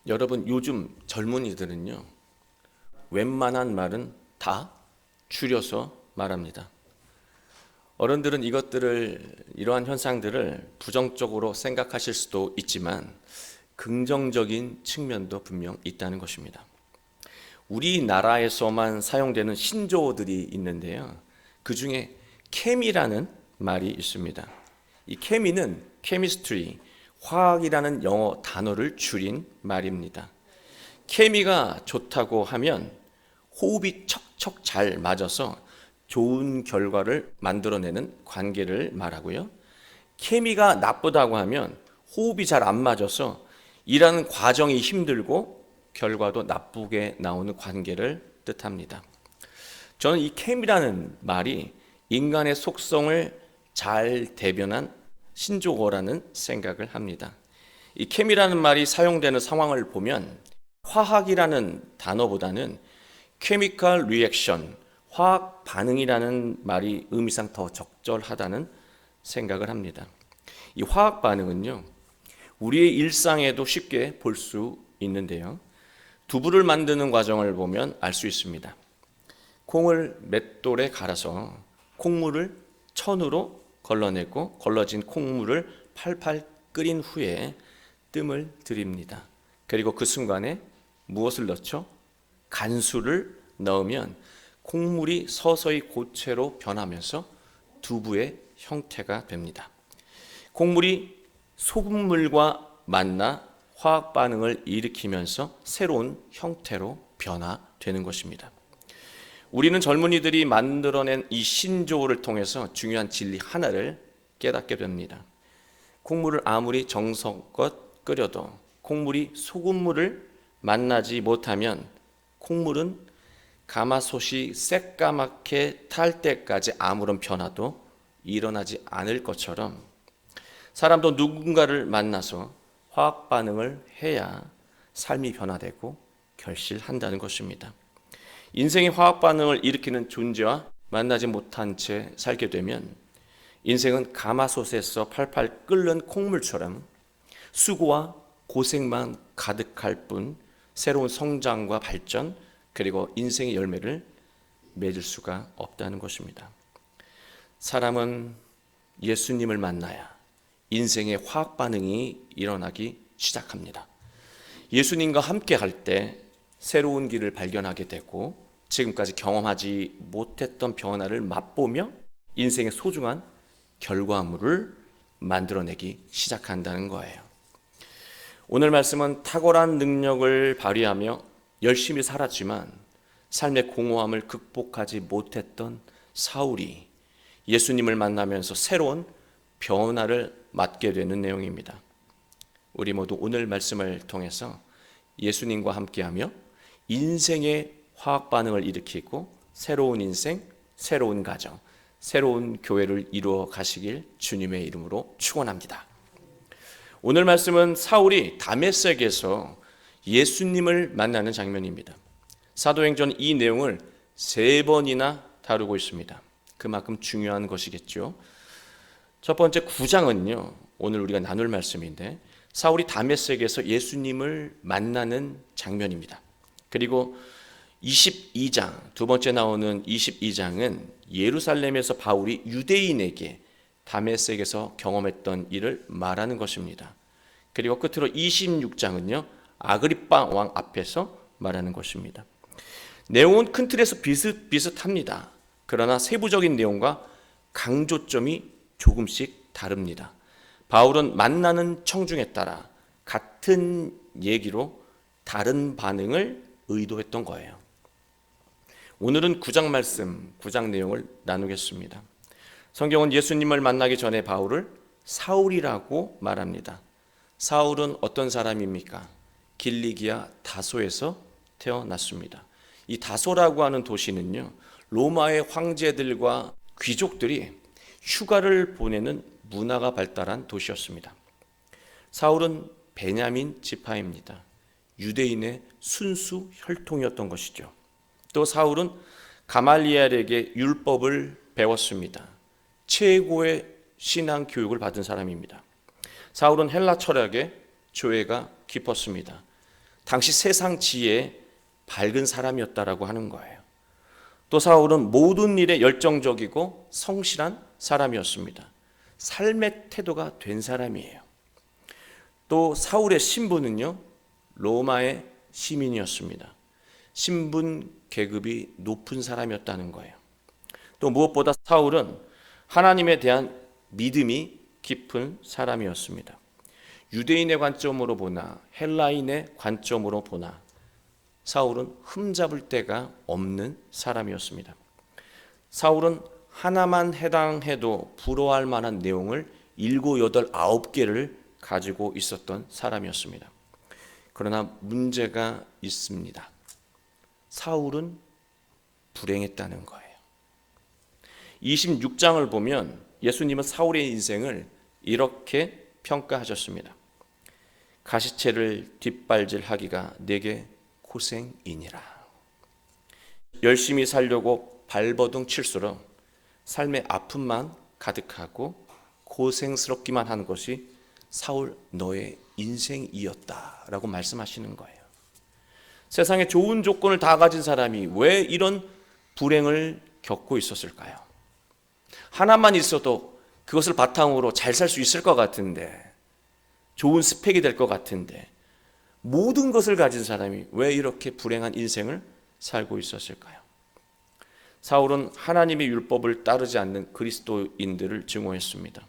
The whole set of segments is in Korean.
여러분, 요즘 젊은이들은요, 웬만한 말은 다 줄여서 말합니다. 어른들은 이러한 현상들을 부정적으로 생각하실 수도 있지만 긍정적인 측면도 분명 있다는 것입니다. 우리나라에서만 사용되는 신조어들이 있는데요. 그 중에 케미라는 말이 있습니다. 이 케미는 chemistry, 화학이라는 영어 단어를 줄인 말입니다. 케미가 좋다고 하면 호흡이 척척 잘 맞아서 좋은 결과를 만들어내는 관계를 말하고요. 케미가 나쁘다고 하면 호흡이 잘 안 맞아서 일하는 과정이 힘들고 결과도 나쁘게 나오는 관계를 뜻합니다. 저는 이 케미라는 말이 인간의 속성을 잘 대변한 신조어라는 생각을 합니다. 이 케미라는 말이 사용되는 상황을 보면 화학이라는 단어보다는 chemical reaction, 화학 반응이라는 말이 의미상 더 적절하다는 생각을 합니다. 이 화학 반응은요, 우리의 일상에도 쉽게 볼 수 있는데요. 두부를 만드는 과정을 보면 알 수 있습니다. 콩을 맷돌에 갈아서 콩물을 천으로 걸러내고 걸러진 콩물을 팔팔 끓인 후에 뜸을 들입니다. 그리고 그 순간에 무엇을 넣죠? 간수를 넣으면 콩물이 서서히 고체로 변하면서 두부의 형태가 됩니다. 콩물이 소금물과 만나 화학 반응을 일으키면서 새로운 형태로 변화되는 것입니다. 우리는 젊은이들이 만들어낸 이 신조어를 통해서 중요한 진리 하나를 깨닫게 됩니다. 콩물을 아무리 정성껏 끓여도 콩물이 소금물을 만나지 못하면 콩물은 가마솥이 새까맣게 탈 때까지 아무런 변화도 일어나지 않을 것처럼 사람도 누군가를 만나서 화학 반응을 해야 삶이 변화되고 결실한다는 것입니다. 인생의 화학 반응을 일으키는 존재와 만나지 못한 채 살게 되면 인생은 가마솥에서 팔팔 끓는 콩물처럼 수고와 고생만 가득할 뿐 새로운 성장과 발전 그리고 인생의 열매를 맺을 수가 없다는 것입니다. 사람은 예수님을 만나야 인생의 화학 반응이 일어나기 시작합니다. 예수님과 함께 할 때 새로운 길을 발견하게 되고 지금까지 경험하지 못했던 변화를 맛보며 인생의 소중한 결과물을 만들어내기 시작한다는 거예요. 오늘 말씀은 탁월한 능력을 발휘하며 열심히 살았지만 삶의 공허함을 극복하지 못했던 사울이 예수님을 만나면서 새로운 변화를 맞게 되는 내용입니다. 우리 모두 오늘 말씀을 통해서 예수님과 함께하며 인생의 화학 반응을 일으키고 새로운 인생, 새로운 가정, 새로운 교회를 이루어 가시길 주님의 이름으로 축원합니다. 오늘 말씀은 사울이 다메섹에서 예수님을 만나는 장면입니다. 사도행전 이 내용을 3번이나 다루고 있습니다. 그만큼 중요한 것이겠죠. 첫 번째 9장은요, 오늘 우리가 나눌 말씀인데 사울이 다메섹에서 예수님을 만나는 장면입니다. 그리고 22장, 두 번째 나오는 22장은 예루살렘에서 바울이 유대인에게 다메섹에서 경험했던 일을 말하는 것입니다. 그리고 끝으로 26장은요, 아그리빠 왕 앞에서 말하는 것입니다. 내용은 큰 틀에서 비슷합니다. 그러나 세부적인 내용과 강조점이 조금씩 다릅니다. 바울은 만나는 청중에 따라 같은 얘기로 다른 반응을 의도했던 거예요. 오늘은 9장 말씀, 9장 내용을 나누겠습니다. 성경은 예수님을 만나기 전에 바울을 사울이라고 말합니다. 사울은 어떤 사람입니까? 길리기아 다소에서 태어났습니다. 이 다소라고 하는 도시는요, 로마의 황제들과 귀족들이 휴가를 보내는 문화가 발달한 도시였습니다. 사울은 베냐민 지파입니다. 유대인의 순수 혈통이었던 것이죠. 또 사울은 가말리엘에게 율법을 배웠습니다. 최고의 신앙 교육을 받은 사람입니다. 사울은 헬라 철학의 조예가 깊었습니다. 당시 세상 지혜에 밝은 사람이었다라고 하는 거예요. 또 사울은 모든 일에 열정적이고 성실한 사람이었습니다. 삶의 태도가 된 사람이에요. 또 사울의 신분은요, 로마의 시민이었습니다. 신분 계급이 높은 사람이었다는 거예요. 또 무엇보다 사울은 하나님에 대한 믿음이 깊은 사람이었습니다. 유대인의 관점으로 보나 헬라인의 관점으로 보나 사울은 흠잡을 데가 없는 사람이었습니다. 사울은 하나만 해당해도 부러워할 만한 내용을 7, 8, 9개를 가지고 있었던 사람이었습니다. 그러나 문제가 있습니다. 사울은 불행했다는 거예요. 26장을 보면 예수님은 사울의 인생을 이렇게 평가하셨습니다. 가시채를 뒷발질하기가 내게 고생이니라. 열심히 살려고 발버둥 칠수록 삶의 아픔만 가득하고 고생스럽기만 한 것이 사울 너의 인생이었다라고 말씀하시는 거예요. 세상에 좋은 조건을 다 가진 사람이 왜 이런 불행을 겪고 있었을까요? 하나만 있어도 그것을 바탕으로 잘 살 수 있을 것 같은데, 좋은 스펙이 될 것 같은데, 모든 것을 가진 사람이 왜 이렇게 불행한 인생을 살고 있었을까요? 사울은 하나님의 율법을 따르지 않는 그리스도인들을 증오했습니다.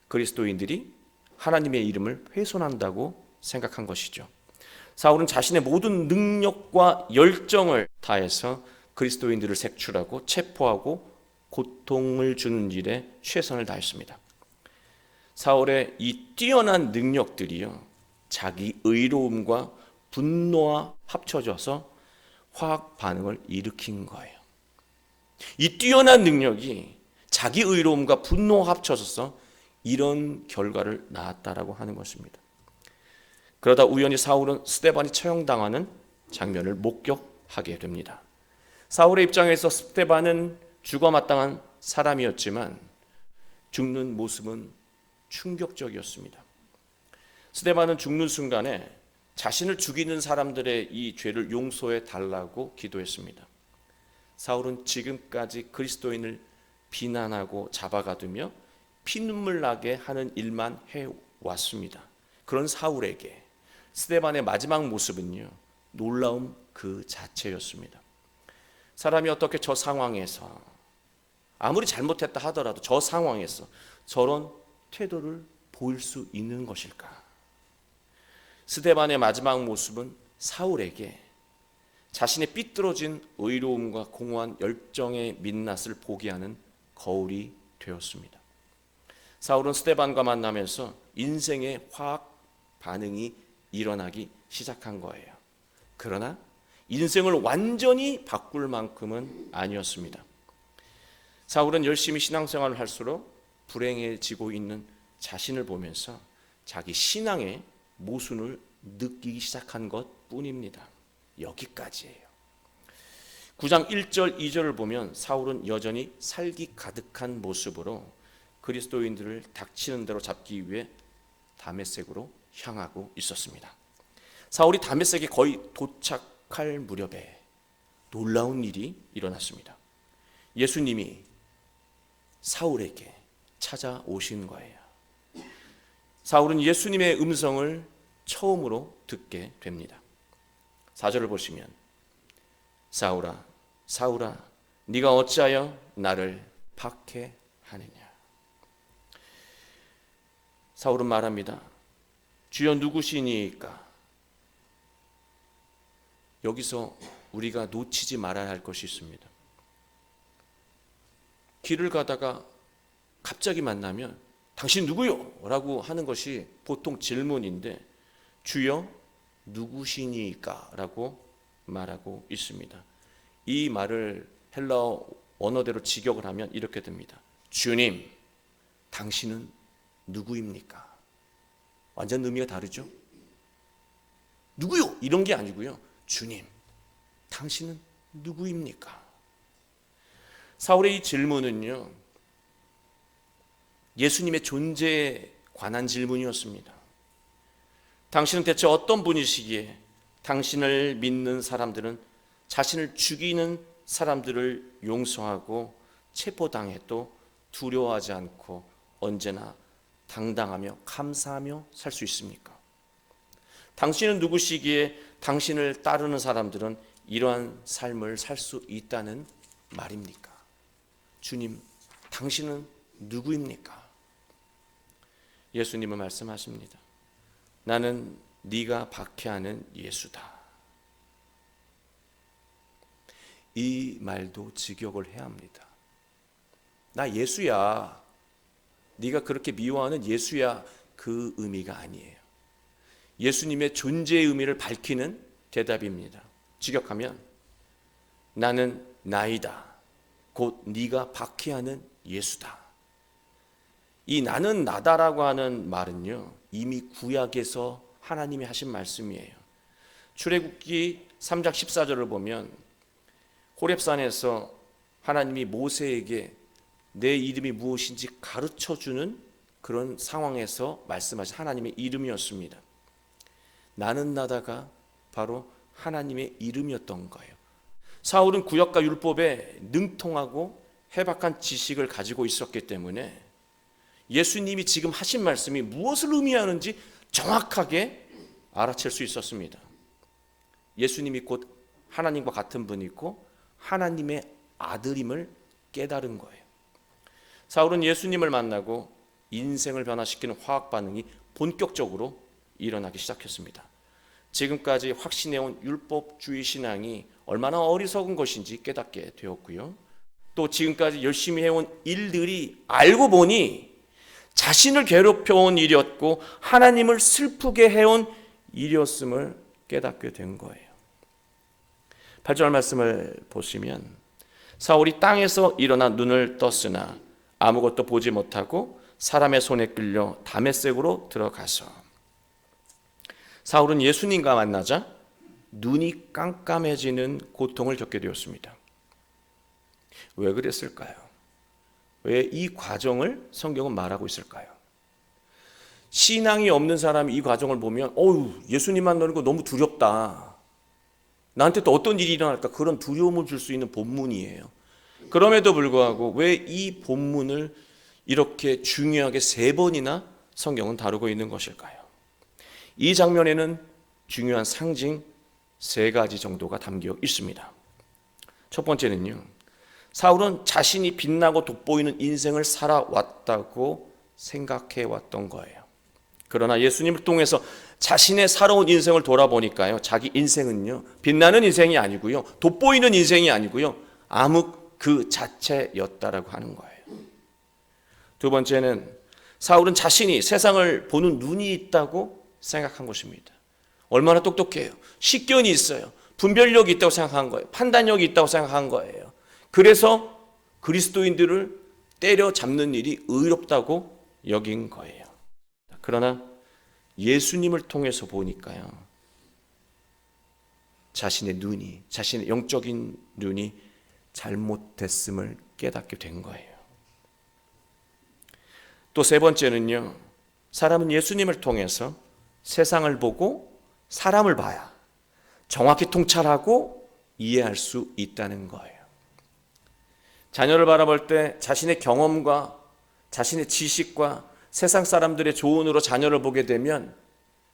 그리스도인들이 하나님의 이름을 훼손한다고 생각한 것이죠. 사울은 자신의 모든 능력과 열정을 다해서 그리스도인들을 색출하고 체포하고 고통을 주는 일에 최선을 다했습니다. 사울의 이 뛰어난 능력들이요, 자기 의로움과 분노와 합쳐져서 화학 반응을 일으킨 거예요. 이 뛰어난 능력이 자기 의로움과 분노와 합쳐져서 이런 결과를 낳았다라고 하는 것입니다. 그러다 우연히 사울은 스데반이 처형당하는 장면을 목격하게 됩니다. 사울의 입장에서 스데반은 죽어마땅한 사람이었지만 죽는 모습은 충격적이었습니다. 스데반은 죽는 순간에 자신을 죽이는 사람들의 이 죄를 용서해 달라고 기도했습니다. 사울은 지금까지 그리스도인을 비난하고 잡아가두며 피눈물 나게 하는 일만 해왔습니다. 그런 사울에게 스데반의 마지막 모습은요, 놀라움 그 자체였습니다. 사람이 어떻게 저 상황에서 아무리 잘못했다 하더라도 저 상황에서 저런 태도를 보일 수 있는 것일까? 스데반의 마지막 모습은 사울에게 자신의 삐뚤어진 의로움과 공허한 열정의 민낯을 보게 하는 거울이 되었습니다. 사울은 스데반과 만나면서 인생의 화학 반응이 일어나기 시작한 거예요. 그러나 인생을 완전히 바꿀 만큼은 아니었습니다. 사울은 열심히 신앙생활을 할수록 불행해지고 있는 자신을 보면서 자기 신앙의 모순을 느끼기 시작한 것 뿐입니다. 여기까지예요. 9장 1절 2절을 보면 사울은 여전히 살기 가득한 모습으로 그리스도인들을 닥치는 대로 잡기 위해 다메섹으로 향하고 있었습니다. 사울이 다메섹에 거의 도착할 무렵에 놀라운 일이 일어났습니다. 예수님이 사울에게 찾아오신 거예요. 사울은 예수님의 음성을 처음으로 듣게 됩니다. 4절을 보시면 사울아 사울아 네가 어찌하여 나를 박해하느냐. 사울은 말합니다. 주여 누구시니까? 여기서 우리가 놓치지 말아야 할 것이 있습니다. 길을 가다가 갑자기 만나면 당신 누구요? 라고 하는 것이 보통 질문인데 주여 누구시니까? 라고 말하고 있습니다. 이 말을 헬라어 원어대로 직역을 하면 이렇게 됩니다. 주님, 당신은 누구입니까? 완전 의미가 다르죠? 누구요? 이런 게 아니고요. 주님, 당신은 누구입니까? 사울의 이 질문은요, 예수님의 존재에 관한 질문이었습니다. 당신은 대체 어떤 분이시기에 당신을 믿는 사람들은 자신을 죽이는 사람들을 용서하고 체포당해도 두려워하지 않고 언제나 당당하며 감사하며 살 수 있습니까? 당신은 누구시기에 당신을 따르는 사람들은 이러한 삶을 살 수 있다는 말입니까? 주님, 당신은 누구입니까? 예수님은 말씀하십니다. 나는 네가 박해하는 예수다. 이 말도 직역을 해야 합니다. 나 예수야. 네가 그렇게 미워하는 예수야. 그 의미가 아니에요. 예수님의 존재의 의미를 밝히는 대답입니다. 직역하면 나는 나이다. 곧 네가 박해하는 예수다. 이 나는 나다라고 하는 말은요, 이미 구약에서 하나님이 하신 말씀이에요. 출애굽기 3장 14절을 보면 호렙산에서 하나님이 모세에게 내 이름이 무엇인지 가르쳐주는 그런 상황에서 말씀하신 하나님의 이름이었습니다. 나는 나다가 바로 하나님의 이름이었던 거예요. 사울은 구약과 율법에 능통하고 해박한 지식을 가지고 있었기 때문에 예수님이 지금 하신 말씀이 무엇을 의미하는지 정확하게 알아챌 수 있었습니다. 예수님이 곧 하나님과 같은 분이고 하나님의 아들임을 깨달은 거예요. 사울은 예수님을 만나고 인생을 변화시키는 화학 반응이 본격적으로 일어나기 시작했습니다. 지금까지 확신해온 율법주의 신앙이 얼마나 어리석은 것인지 깨닫게 되었고요. 또 지금까지 열심히 해온 일들이 알고 보니 자신을 괴롭혀온 일이었고 하나님을 슬프게 해온 일이었음을 깨닫게 된 거예요. 8절 말씀을 보시면 사울이 땅에서 일어나 눈을 떴으나 아무것도 보지 못하고 사람의 손에 끌려 다메섹으로 들어가서 사울은 예수님과 만나자 눈이 깜깜해지는 고통을 겪게 되었습니다. 왜 그랬을까요? 왜 이 과정을 성경은 말하고 있을까요? 신앙이 없는 사람이 이 과정을 보면 예수님 만나는 거 너무 두렵다. 나한테 또 어떤 일이 일어날까? 그런 두려움을 줄 수 있는 본문이에요. 그럼에도 불구하고 왜 이 본문을 이렇게 중요하게 3번이나 성경은 다루고 있는 것일까요? 이 장면에는 중요한 상징 3가지 정도가 담겨 있습니다. 첫 번째는요, 사울은 자신이 빛나고 돋보이는 인생을 살아왔다고 생각해 왔던 거예요. 그러나 예수님을 통해서 자신의 살아온 인생을 돌아보니까요, 자기 인생은요, 빛나는 인생이 아니고요, 돋보이는 인생이 아니고요, 암흑 그 자체였다라고 하는 거예요. 두 번째는 사울은 자신이 세상을 보는 눈이 있다고 생각한 것입니다. 얼마나 똑똑해요. 식견이 있어요. 분별력이 있다고 생각한 거예요. 판단력이 있다고 생각한 거예요. 그래서 그리스도인들을 때려잡는 일이 의롭다고 여긴 거예요. 그러나 예수님을 통해서 보니까요, 자신의 영적인 눈이 잘못됐음을 깨닫게 된 거예요. 또 3번째는요, 사람은 예수님을 통해서 세상을 보고 사람을 봐야 정확히 통찰하고 이해할 수 있다는 거예요. 자녀를 바라볼 때 자신의 경험과 자신의 지식과 세상 사람들의 조언으로 자녀를 보게 되면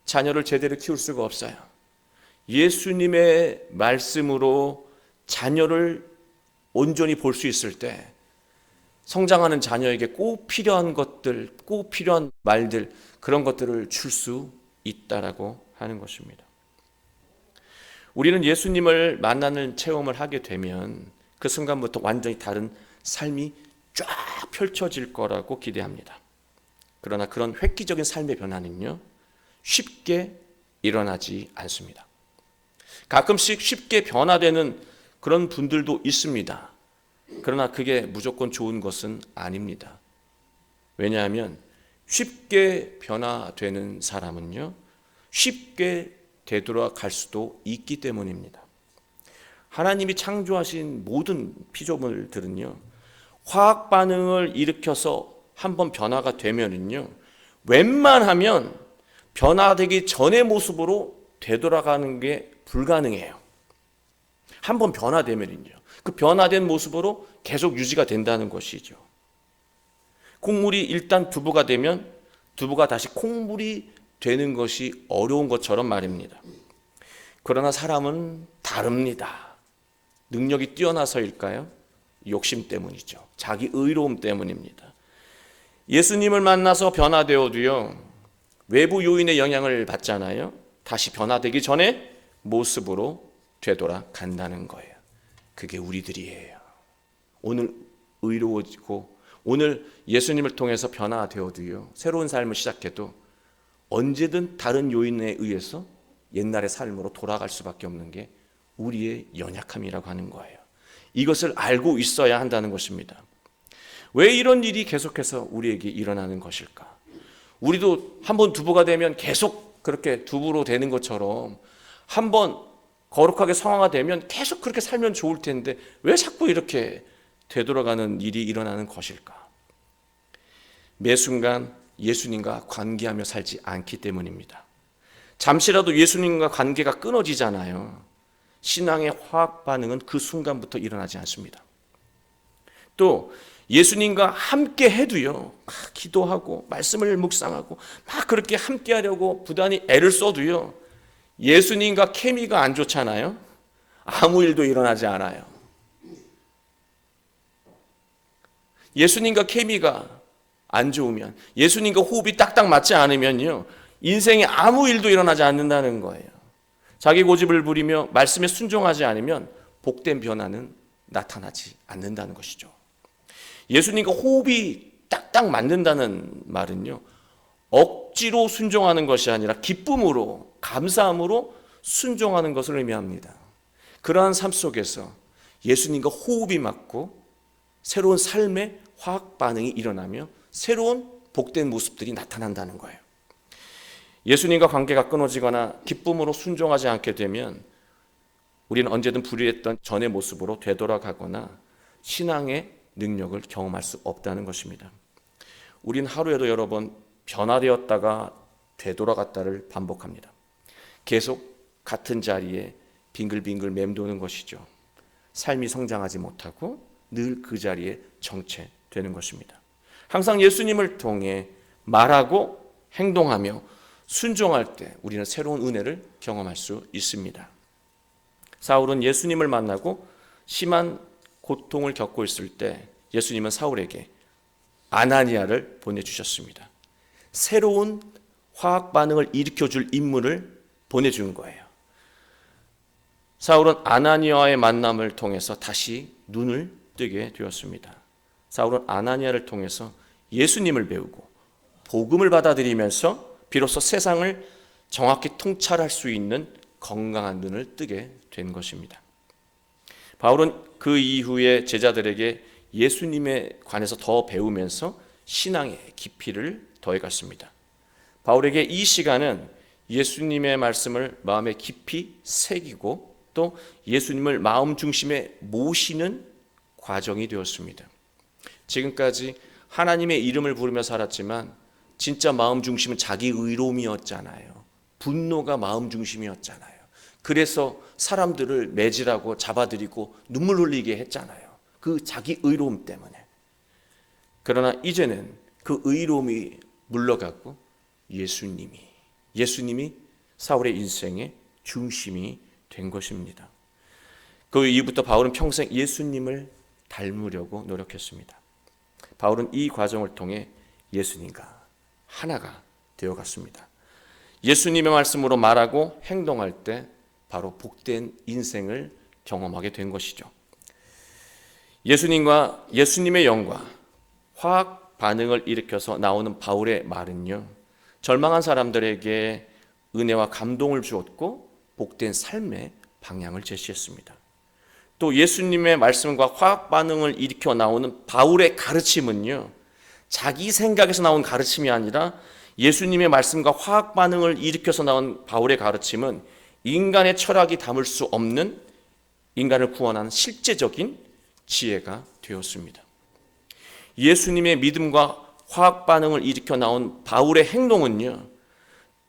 자녀를 제대로 키울 수가 없어요. 예수님의 말씀으로 자녀를 온전히 볼 수 있을 때 성장하는 자녀에게 꼭 필요한 것들, 꼭 필요한 말들, 그런 것들을 줄 수 있다라고 하는 것입니다. 우리는 예수님을 만나는 체험을 하게 되면 그 순간부터 완전히 다른 삶이 쫙 펼쳐질 거라고 기대합니다. 그러나 그런 획기적인 삶의 변화는요, 쉽게 일어나지 않습니다. 가끔씩 쉽게 변화되는 그런 분들도 있습니다. 그러나 그게 무조건 좋은 것은 아닙니다. 왜냐하면 쉽게 변화되는 사람은요, 쉽게 되돌아갈 수도 있기 때문입니다. 하나님이 창조하신 모든 피조물들은요, 화학 반응을 일으켜서 한번 변화가 되면은요, 웬만하면 변화되기 전의 모습으로 되돌아가는 게 불가능해요. 한번 변화되면요, 그 변화된 모습으로 계속 유지가 된다는 것이죠. 콩물이 일단 두부가 되면 두부가 다시 콩물이 되는 것이 어려운 것처럼 말입니다. 그러나 사람은 다릅니다. 능력이 뛰어나서일까요? 욕심 때문이죠. 자기 의로움 때문입니다. 예수님을 만나서 변화되어도요, 외부 요인의 영향을 받잖아요. 다시 변화되기 전에 모습으로 되돌아간다는 거예요. 그게 우리들이에요. 오늘 의로워지고 오늘 예수님을 통해서 변화되어도요, 새로운 삶을 시작해도 언제든 다른 요인에 의해서 옛날의 삶으로 돌아갈 수밖에 없는 게 우리의 연약함이라고 하는 거예요. 이것을 알고 있어야 한다는 것입니다. 왜 이런 일이 계속해서 우리에게 일어나는 것일까? 우리도 한번 두부가 되면 계속 그렇게 두부로 되는 것처럼 한번 거룩하게 성화가 되면 계속 그렇게 살면 좋을 텐데 왜 자꾸 이렇게 되돌아가는 일이 일어나는 것일까? 매 순간 예수님과 관계하며 살지 않기 때문입니다. 잠시라도 예수님과 관계가 끊어지잖아요. 신앙의 화학 반응은 그 순간부터 일어나지 않습니다. 또 예수님과 함께 해도요, 막 기도하고 말씀을 묵상하고 막 그렇게 함께 하려고 부단히 애를 써도요, 예수님과 케미가 안 좋잖아요. 아무 일도 일어나지 않아요. 예수님과 케미가 안 좋으면, 예수님과 호흡이 딱딱 맞지 않으면요, 인생에 아무 일도 일어나지 않는다는 거예요. 자기 고집을 부리며 말씀에 순종하지 않으면 복된 변화는 나타나지 않는다는 것이죠. 예수님과 호흡이 딱딱 맞는다는 말은요, 억지로 순종하는 것이 아니라 기쁨으로, 감사함으로 순종하는 것을 의미합니다. 그러한 삶 속에서 예수님과 호흡이 맞고 새로운 삶의 화학 반응이 일어나며 새로운 복된 모습들이 나타난다는 거예요. 예수님과 관계가 끊어지거나 기쁨으로 순종하지 않게 되면 우리는 언제든 불의했던 전의 모습으로 되돌아가거나 신앙의 능력을 경험할 수 없다는 것입니다. 우린 하루에도 여러 번 변화되었다가 되돌아갔다를 반복합니다. 계속 같은 자리에 빙글빙글 맴도는 것이죠. 삶이 성장하지 못하고 늘 그 자리에 정체되는 것입니다. 항상 예수님을 통해 말하고 행동하며 순종할 때 우리는 새로운 은혜를 경험할 수 있습니다. 사울은 예수님을 만나고 심한 고통을 겪고 있을 때 예수님은 사울에게 아나니아를 보내주셨습니다. 새로운 화학 반응을 일으켜줄 인물을 보내준 거예요. 사울은 아나니아와의 만남을 통해서 다시 눈을 뜨게 되었습니다. 사울은 아나니아를 통해서 예수님을 배우고 복음을 받아들이면서 비로소 세상을 정확히 통찰할 수 있는 건강한 눈을 뜨게 된 것입니다. 바울은 그 이후에 제자들에게 예수님에 관해서 더 배우면서 신앙의 깊이를 더해갔습니다. 바울에게 이 시간은 예수님의 말씀을 마음에 깊이 새기고 또 예수님을 마음 중심에 모시는 과정이 되었습니다. 지금까지 하나님의 이름을 부르며 살았지만 진짜 마음 중심은 자기 의로움이었잖아요. 분노가 마음 중심이었잖아요. 그래서 사람들을 매질하고 잡아들이고 눈물 흘리게 했잖아요. 그 자기 의로움 때문에. 그러나 이제는 그 의로움이 물러가고 예수님이 사울의 인생의 중심이 된 것입니다. 그 이후부터 바울은 평생 예수님을 닮으려고 노력했습니다. 바울은 이 과정을 통해 예수님과 하나가 되어갔습니다. 예수님의 말씀으로 말하고 행동할 때 바로 복된 인생을 경험하게 된 것이죠. 예수님과 예수님의 영과 화학 반응을 일으켜서 나오는 바울의 말은요, 절망한 사람들에게 은혜와 감동을 주었고 복된 삶의 방향을 제시했습니다. 또 예수님의 말씀과 화학 반응을 일으켜 나오는 바울의 가르침은요, 자기 생각에서 나온 가르침이 아니라 예수님의 말씀과 화학 반응을 일으켜서 나온 바울의 가르침은 인간의 철학이 담을 수 없는 인간을 구원하는 실제적인 지혜가 되었습니다. 예수님의 믿음과 화학 반응을 일으켜 나온 바울의 행동은요,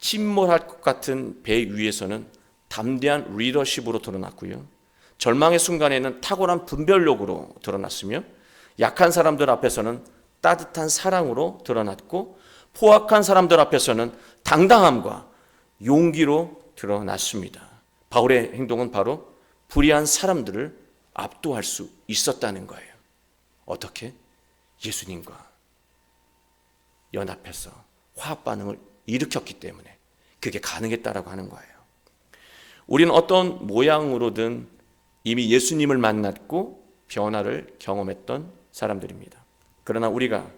침몰할 것 같은 배 위에서는 담대한 리더십으로 드러났고요. 절망의 순간에는 탁월한 분별력으로 드러났으며 약한 사람들 앞에서는 따뜻한 사랑으로 드러났고 포악한 사람들 앞에서는 당당함과 용기로 드러났습니다. 바울의 행동은 바로 불의한 사람들을 압도할 수 있었다는 거예요. 어떻게? 예수님과 연합해서 화학 반응을 일으켰기 때문에 그게 가능했다라고 하는 거예요. 우리는 어떤 모양으로든 이미 예수님을 만났고 변화를 경험했던 사람들입니다. 그러나 우리가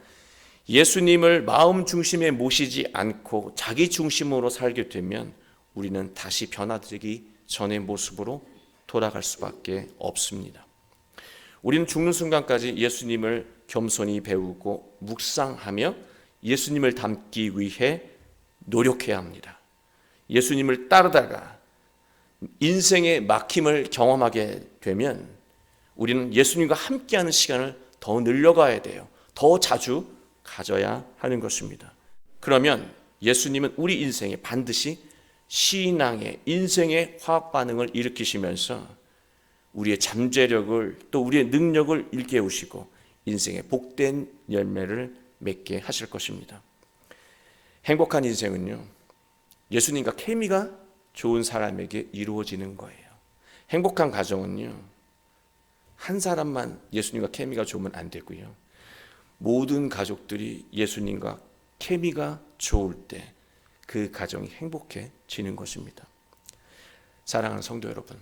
예수님을 마음 중심에 모시지 않고 자기 중심으로 살게 되면 우리는 다시 변화되기 전의 모습으로 돌아갈 수밖에 없습니다. 우리는 죽는 순간까지 예수님을 겸손히 배우고 묵상하며 예수님을 닮기 위해 노력해야 합니다. 예수님을 따르다가 인생의 막힘을 경험하게 되면 우리는 예수님과 함께하는 시간을 더 늘려가야 돼요. 더 자주 가져야 하는 것입니다. 그러면 예수님은 우리 인생에 반드시 신앙의 인생의 화학 반응을 일으키시면서 우리의 잠재력을 또 우리의 능력을 일깨우시고 인생의 복된 열매를 맺게 하실 것입니다. 행복한 인생은요, 예수님과 케미가 좋은 사람에게 이루어지는 거예요. 행복한 가정은요, 한 사람만 예수님과 케미가 좋으면 안 되고요, 모든 가족들이 예수님과 케미가 좋을 때 그 가정이 행복해지는 것입니다. 사랑하는 성도 여러분,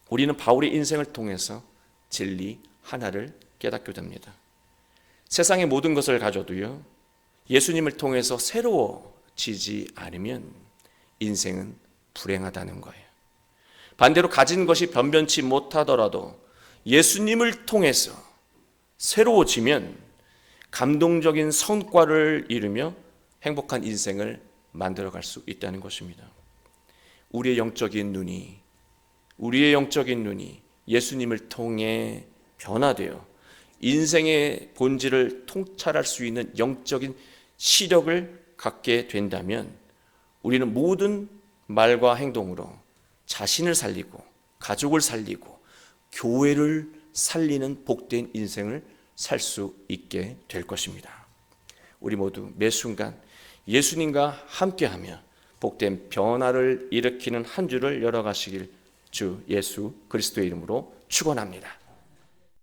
우리는 바울의 인생을 통해서 진리 하나를 깨닫게 됩니다. 세상의 모든 것을 가져도요, 예수님을 통해서 새로워지지 않으면 인생은 불행하다는 거예요. 반대로 가진 것이 변변치 못하더라도 예수님을 통해서 새로워지면 감동적인 성과를 이루며 행복한 인생을 만들어갈 수 있다는 것입니다. 우리의 영적인 눈이 예수님을 통해 변화되어 인생의 본질을 통찰할 수 있는 영적인 시력을 갖게 된다면 우리는 모든 말과 행동으로 자신을 살리고 가족을 살리고 교회를 살리는 복된 인생을 살 수 있게 될 것입니다. 우리 모두 매 순간 예수님과 함께하며 복된 변화를 일으키는 한 주를 열어가시길 주 예수 그리스도의 이름으로 축원합니다.